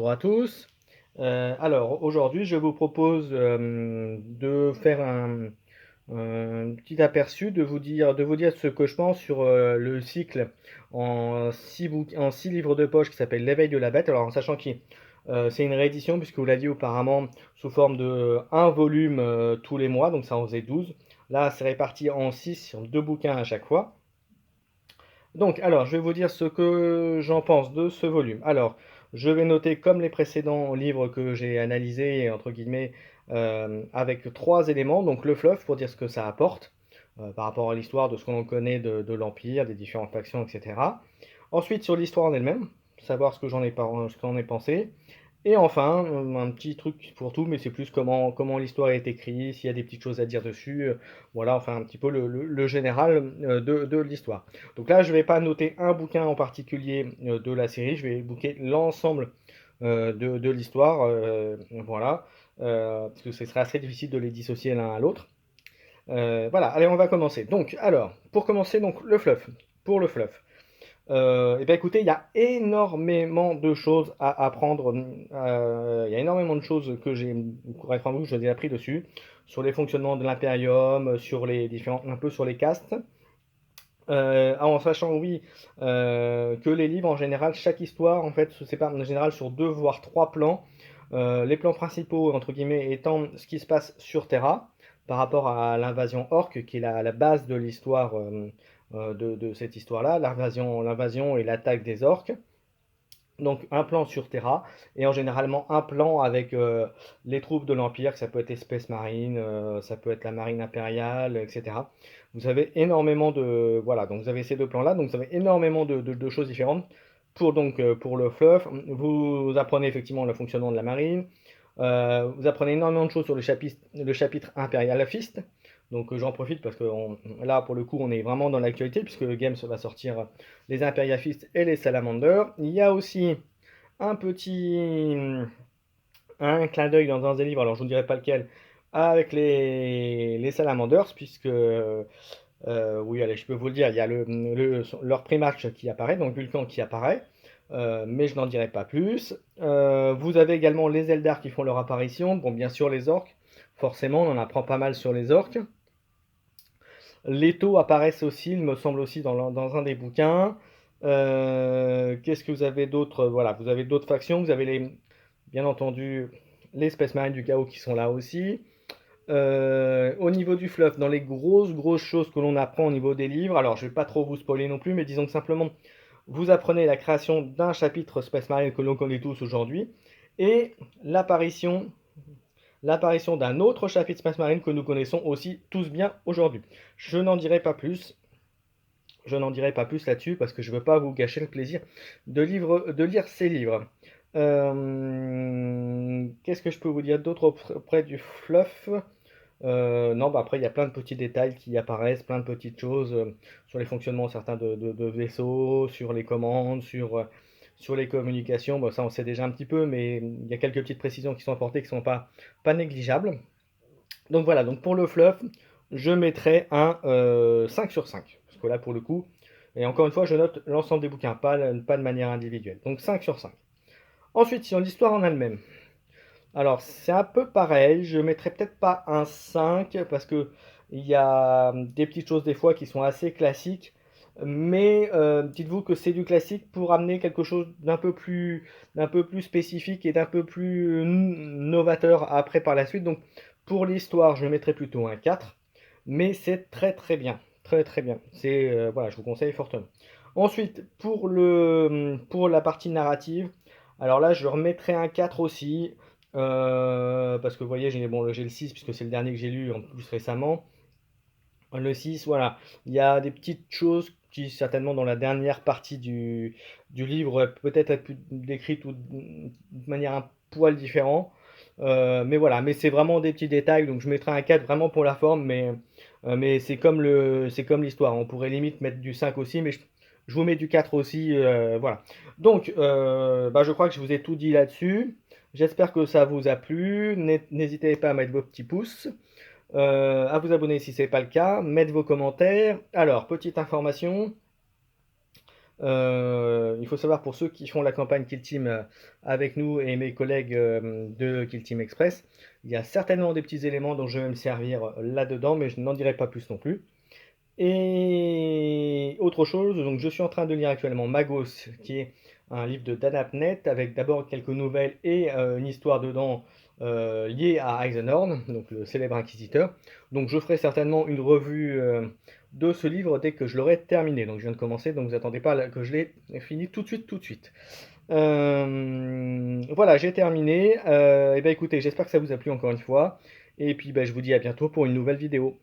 bonjour à tous. Alors aujourd'hui, je vous propose de faire un petit aperçu, de vous dire ce que je pense sur le cycle en 6 livres de poche qui s'appelle L'éveil de la bête. Alors en sachant que c'est une réédition, puisque vous l'aviez auparavant sous forme de un volume tous les mois, donc ça en faisait 12. Là, c'est réparti en 6 sur 2 bouquins à chaque fois. Donc, alors, je vais vous dire ce que j'en pense de ce volume. Alors, je vais noter, comme les précédents livres que j'ai analysés, entre guillemets, avec 3 éléments. Donc, le fluff, pour dire ce que ça apporte, par rapport à l'histoire de ce qu'on en connaît de l'Empire, des différentes factions, etc. Ensuite, sur l'histoire en elle-même, savoir ce que j'en ai pensé. Et enfin, un petit truc pour tout, mais c'est plus comment l'histoire est écrite, s'il y a des petites choses à dire dessus, voilà, enfin un petit peu le général de l'histoire. Donc là, je ne vais pas noter un bouquin en particulier de la série, je vais booker l'ensemble de l'histoire, voilà, parce que ce serait assez difficile de les dissocier l'un à l'autre. Voilà, allez, on va commencer. Donc, alors, pour commencer, donc le fluff. Pour le fluff. Eh bien, écoutez, il y a énormément de choses à apprendre. Il y a énormément de choses que j'ai, pour être franc, je vous ai appris dessus, sur les fonctionnements de l'Imperium, sur les différents, un peu sur les castes. En sachant, oui, que les livres, en général, chaque histoire, en fait, se sépare en général sur 2 voire 3 plans. Les plans principaux, entre guillemets, étant ce qui se passe sur Terra, par rapport à l'invasion orque, qui est la base de l'histoire, de cette histoire-là, l'invasion et l'attaque des orques. Donc un plan sur Terra, et en généralement un plan avec les troupes de l'Empire, que ça peut être Space Marine, ça peut être la Marine impériale, etc. Vous avez énormément de... Voilà, donc vous avez ces 2 plans-là, donc vous avez énormément de choses différentes. Pour le fluff, vous apprenez effectivement le fonctionnement de la marine, vous apprenez énormément de choses sur le chapitre Imperial Fist. Donc j'en profite parce que là, pour le coup, on est vraiment dans l'actualité, puisque Games va sortir les Imperial Fist et les Salamanders. Il y a aussi un petit un clin d'œil dans un des livres, alors je ne vous dirai pas lequel, avec les Salamanders, puisque oui, allez, je peux vous le dire, il y a leur primarche qui apparaît, donc Vulcan qui apparaît, mais je n'en dirai pas plus. Vous avez également les Eldar qui font leur apparition, bon, bien sûr les orques, forcément, on en apprend pas mal sur les orques. Les taux apparaissent aussi, il me semble aussi, dans un des bouquins. Qu'est-ce que vous avez d'autre? Voilà, vous avez d'autres factions, vous avez bien entendu les Space Marines du chaos qui sont là aussi. Au niveau du fluff, dans les grosses choses que l'on apprend au niveau des livres, alors je vais pas trop vous spoiler non plus, mais disons que simplement vous apprenez la création d'un chapitre Space Marine que l'on connaît tous aujourd'hui, et l'apparition l'apparition d'un autre chapitre Space Marine que nous connaissons aussi tous bien aujourd'hui. Je n'en dirai pas plus. Je n'en dirai pas plus là-dessus parce que je ne veux pas vous gâcher le plaisir de lire ces livres. Qu'est-ce que je peux vous dire d'autre auprès du fluff? Non, bah après, il y a plein de petits détails qui apparaissent, plein de petites choses sur les fonctionnements certains de vaisseaux, sur les commandes, sur les communications. Bon, ça, on sait déjà un petit peu, mais il y a quelques petites précisions qui sont apportées qui ne sont pas négligeables. Donc voilà, donc pour le fluff, je mettrai un 5 sur 5. Parce que là, pour le coup, et encore une fois, je note l'ensemble des bouquins, pas de manière individuelle. Donc 5 sur 5. Ensuite, sur l'histoire en elle-même. Alors, c'est un peu pareil, je mettrai peut-être pas un 5 parce que il y a des petites choses des fois qui sont assez classiques, mais dites-vous que c'est du classique pour amener quelque chose d'un peu plus spécifique et d'un peu plus novateur après par la suite. Donc, pour l'histoire, je mettrai plutôt un 4, mais c'est très très bien, très très bien. Voilà, je vous conseille fortement. Ensuite, pour la partie narrative, alors là, je remettrai un 4 aussi. Parce que vous voyez, j'ai le 6 puisque c'est le dernier que j'ai lu en plus récemment. Le 6, voilà. Il y a des petites choses qui, certainement, dans la dernière partie du livre, auraient peut-être être décrites de manière un poil différente. Mais voilà, mais c'est vraiment des petits détails, donc je mettrai un 4 vraiment pour la forme, mais c'est comme l'histoire. On pourrait limite mettre du 5 aussi, mais je vous mets du 4 aussi, voilà. Donc, bah, je crois que je vous ai tout dit là-dessus. J'espère que ça vous a plu. N'hésitez pas à mettre vos petits pouces, à vous abonner si ce n'est pas le cas, mettre vos commentaires. Alors, petite information, Il faut savoir pour ceux qui font la campagne Kill Team avec nous et mes collègues de Kill Team Express, il y a certainement des petits éléments dont je vais me servir là-dedans, mais je n'en dirai pas plus non plus. Et autre chose, donc je suis en train de lire actuellement Magos, qui est un livre de Dan Abnett, avec d'abord quelques nouvelles et une histoire dedans liée à Eisenhorn, donc le célèbre inquisiteur. Donc je ferai certainement une revue de ce livre dès que je l'aurai terminé. Donc je viens de commencer, donc vous attendez pas que je l'ai fini tout de suite, tout de suite. Voilà, j'ai terminé. Et ben écoutez, j'espère que ça vous a plu encore une fois. Et puis ben, je vous dis à bientôt pour une nouvelle vidéo.